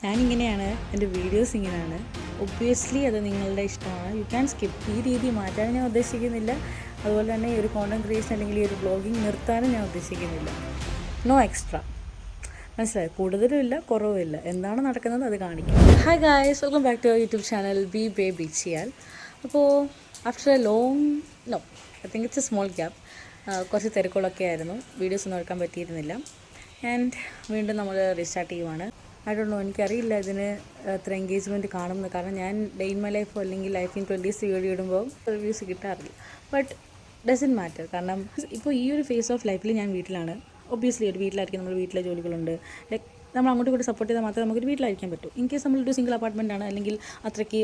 ഞാനിങ്ങനെയാണ്, എൻ്റെ വീഡിയോസ് ഇങ്ങനെയാണ്. ഒബ്വിയസ്ലി അത് നിങ്ങളുടെ ഇഷ്ടമാണ്. U can skip. ഈ രീതി മാറ്റാൻ ഞാൻ ഉദ്ദേശിക്കുന്നില്ല. അതുപോലെ തന്നെ ഈ ഒരു കോണ്ടൻറ് ക്രിയേഷൻ അല്ലെങ്കിൽ ഈ ഒരു വ്ളോഗിങ് നിർത്താനും ഞാൻ ഉദ്ദേശിക്കുന്നില്ല. No extra. മനസ്സിലായി? കൂടുതലും ഇല്ല, കുറവും ഇല്ല. എന്താണ് നടക്കുന്നത് അത് കാണിക്കും. Hi guys, welcome back to our YouTube channel B baby ചിയാൽ. അപ്പോൾ after a long I think it's a small gap. കുറച്ച് തിരക്കുകളൊക്കെ ആയിരുന്നു, വീഡിയോസ് ഒന്നും എടുക്കാൻ പറ്റിയിരുന്നില്ല. ആൻഡ് വീണ്ടും നമ്മൾ റീസ്റ്റാർട്ട് ചെയ്യുവാണ്. ഐ ഡോണ്ട് നോ, എനിക്കറിയില്ല ഇതിന് എത്ര എൻഗേജ്മെൻറ്റ് കാണുമെന്ന്. കാരണം ഞാൻ ഡേ ഇൻ മൈ ലൈഫോ അല്ലെങ്കിൽ ലൈഫ് ഇൻ 20s വീഡിയോ ഇടുമ്പോൾ റിവ്യൂസ് കിട്ടാറില്ല. But doesn't matter. കാരണം ഇപ്പോൾ ഈ ഒരു ഫേസ് ഓഫ് ലൈഫിൽ ഞാൻ വീട്ടിലാണ്. ഒബ്വിയസ്ലി ഒരു വീട്ടിലായിരിക്കും, നമ്മൾ വീട്ടിലെ ജോലികളുണ്ട്. ലൈക്ക് നമ്മൾ അങ്ങോട്ടും ഇങ്ങോട്ട് സപ്പോർട്ട് ചെയ്താൽ മാത്രമേ നമുക്കൊരു വീട്ടിലായിരിക്കാൻ പറ്റൂ. ഇൻ കേസ് നമ്മളൊരു സിംഗിൾ അപ്പാർട്ട്മെൻ്റ് ആണ്, അല്ലെങ്കിൽ അത്രയ്ക്ക്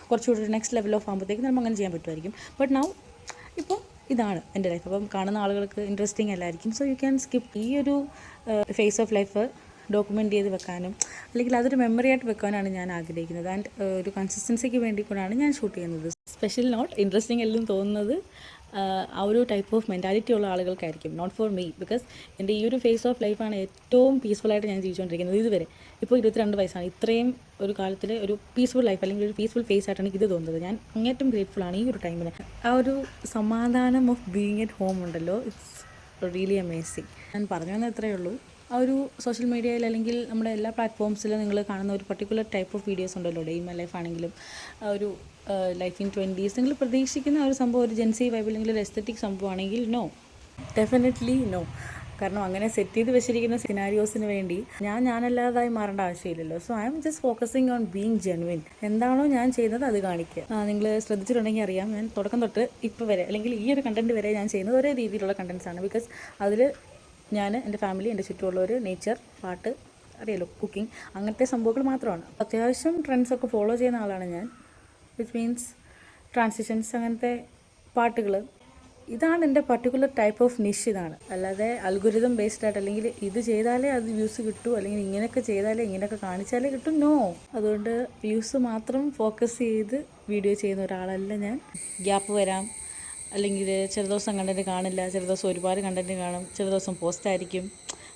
കുറച്ചുകൂടി ഒരു നെക്സ്റ്റ് ലെവൽ ഓഫ് ആകുമ്പോഴത്തേക്ക് നമ്മൾ അങ്ങനെ ചെയ്യാൻ പറ്റുമായിരിക്കും. ബട്ട് നൗ ഇപ്പോൾ ഇതാണ് എൻ്റെ ലൈഫ്. അപ്പം കാണുന്ന ആളുകൾക്ക് ഇൻട്രസ്റ്റിംഗ് അല്ലായിരിക്കും. So you can skip. ഈ ഒരു ഫേസ് ഓഫ് ലൈഫ് ഡോക്യുമെൻ്റ് ചെയ്ത് വെക്കാനും അല്ലെങ്കിൽ അതൊരു മെമ്മറി ആയിട്ട് വെക്കാനാണ് ഞാൻ ആഗ്രഹിക്കുന്നത്. ആൻഡ് ഒരു കൺസിസ്റ്റൻസിക്ക് വേണ്ടി കൂടാണ് ഞാൻ ഷൂട്ട് ചെയ്യുന്നത്. സ്പെഷ്യൽ നോട്ട് ഇൻട്രസ്റ്റിംഗ് എല്ലാം തോന്നുന്നത് ആ ഒരു ടൈപ്പ് ഓഫ് മെൻറ്റാലിറ്റി ഉള്ള ആളുകൾക്കായിരിക്കും, നോട്ട് ഫോർ മീ. ബിക്കോസ് എൻ്റെ ഈ ഒരു ഫേസ് ഓഫ് ലൈഫാണ് ഏറ്റവും പീസ്ഫുള്ളായിട്ട് ഞാൻ ജീവിച്ചുകൊണ്ടിരിക്കുന്നത് ഇതുവരെ. ഇപ്പോൾ 22 വയസ്സാണ്. ഇത്രയും ഒരു കാലത്തിൽ ഒരു പീസ്ഫുൾ ലൈഫ് അല്ലെങ്കിൽ ഒരു പീസ്ഫുൾ ഫേസ് ആയിട്ടാണ് എനിക്ക് ഇത് തോന്നുന്നത്. ഞാൻ അങ്ങേറ്റം ഗ്രേറ്റ്ഫുള്ളാണ് ഈ ഒരു ടൈമിന്. ആ ഒരു സമാധാനം ഓഫ് ബീയിങ് അറ്റ് ഹോം ഉണ്ടല്ലോ, ഇറ്റ്സ് റിയലി അമേസിങ്. ഞാൻ പറഞ്ഞു വന്നത് ഇത്രയേ ഉള്ളൂ. ആ ഒരു സോഷ്യൽ മീഡിയയിൽ അല്ലെങ്കിൽ നമ്മുടെ എല്ലാ പ്ലാറ്റ്ഫോംസിലും നിങ്ങൾ കാണുന്ന ഒരു പർട്ടിക്കുലർ ടൈപ്പ് ഓഫ് വീഡിയോസ് ഉണ്ടല്ലോ, ഡേ ഇൻ മൈ ലൈഫ് ആണെങ്കിലും ആ ഒരു ലൈഫ് ഇൻ 20s, നിങ്ങൾ പ്രതീക്ഷിക്കുന്ന ആ ഒരു സംഭവം ഒരു ജെൻസി വൈബ് അല്ലെങ്കിൽ ഒരു എസ്തെറ്റിക് സംഭവമാണെങ്കിൽ നോ, ഡെഫിനറ്റ്ലി നോ. കാരണം അങ്ങനെ സെറ്റ് ചെയ്ത് വെച്ചിരിക്കുന്ന സിനാരിയോസിന് വേണ്ടി ഞാനല്ലാതായി മാറേണ്ട ആവശ്യമില്ലല്ലോ. So I am just focusing on being genuine. എന്താണോ ഞാൻ ചെയ്യുന്നത് അത് കാണിക്കുക. നിങ്ങൾ ശ്രദ്ധിച്ചിട്ടുണ്ടെങ്കിൽ അറിയാം, ഞാൻ തുടക്കം തൊട്ട് ഇപ്പോൾ വരെ അല്ലെങ്കിൽ ഈ ഒരു കണ്ടൻറ്റ് വരെ ഞാൻ ചെയ്യുന്നത് ഒരേ രീതിയിലുള്ള കണ്ടൻറ്റ്സാണ്. ബിക്കോസ് അതിൽ ഞാൻ, എൻ്റെ ഫാമിലി, എൻ്റെ ചുറ്റുമുള്ളവർ, നേച്ചർ, പാട്ട്, അറിയാലോ, കുക്കിംഗ്, അങ്ങനത്തെ സംഭവങ്ങൾ മാത്രമാണ്. അത്യാവശ്യം ട്രെൻഡ്സൊക്കെ ഫോളോ ചെയ്യുന്ന ആളാണ് ഞാൻ. വിച്ച് മീൻസ് ട്രാൻസിഷൻസ്, അങ്ങനത്തെ പാട്ടുകൾ. ഇതാണ് എൻ്റെ പർട്ടിക്കുലർ ടൈപ്പ് ഓഫ് നിഷ്. ഇതാണ്. അല്ലാതെ അൽഗോരിതം ബേസ്ഡ് ആയിട്ട് അല്ലെങ്കിൽ ഇത് ചെയ്താലേ അത് വ്യൂസ് കിട്ടൂ അല്ലെങ്കിൽ ഇങ്ങനെയൊക്കെ ചെയ്താലേ ഇങ്ങനെയൊക്കെ കാണിച്ചാലേ കിട്ടും, നോ. അതുകൊണ്ട് വ്യൂസ് മാത്രം ഫോക്കസ് ചെയ്ത് വീഡിയോ ചെയ്യുന്ന ഒരാളല്ല ഞാൻ. ഗ്യാപ്പ് വരാം, അല്ലെങ്കിൽ ചില ദിവസം കണ്ടൻറ്റ് കാണില്ല, ചില ദിവസം ഒരുപാട് കണ്ടൻറ്റ് കാണും, ചില ദിവസം പോസ്റ്റ് ആയിരിക്കും.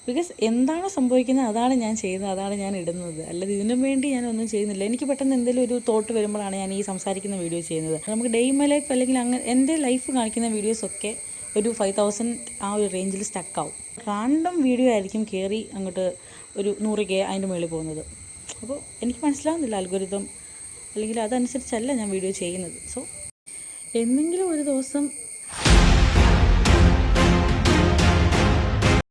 ബിക്കോസ് എന്താണ് സംഭവിക്കുന്നത് അതാണ് ഞാൻ ചെയ്യുന്നത്, അതാണ് ഞാൻ ഇടുന്നത്. അല്ലാതെ ഇതിനും വേണ്ടി ഞാനൊന്നും ചെയ്യുന്നില്ല. എനിക്ക് പെട്ടെന്ന് എന്തെങ്കിലും ഒരു തോട്ട് വരുമ്പോഴാണ് ഞാൻ ഈ സംസാരിക്കുന്ന വീഡിയോ ചെയ്യുന്നത്. നമുക്ക് ഡേ ഇൻ മൈ ലൈഫ് അല്ലെങ്കിൽ അങ്ങനെ എൻ്റെ ലൈഫ് കാണിക്കുന്ന വീഡിയോസൊക്കെ ഒരു 5000 ആ ഒരു റേഞ്ചിൽ സ്റ്റക്കാവും. റാൻഡം വീഡിയോ ആയിരിക്കും കയറി അങ്ങോട്ട് ഒരു 100K അതിൻ്റെ മുകളിൽ പോകുന്നത്. അപ്പോൾ എനിക്ക് മനസ്സിലാവുന്നില്ല അൽഗോരിതം, അല്ലെങ്കിൽ അതനുസരിച്ചല്ല ഞാൻ വീഡിയോ ചെയ്യുന്നത്. സോ എന്നെങ്കിലും ഒരു ദിവസം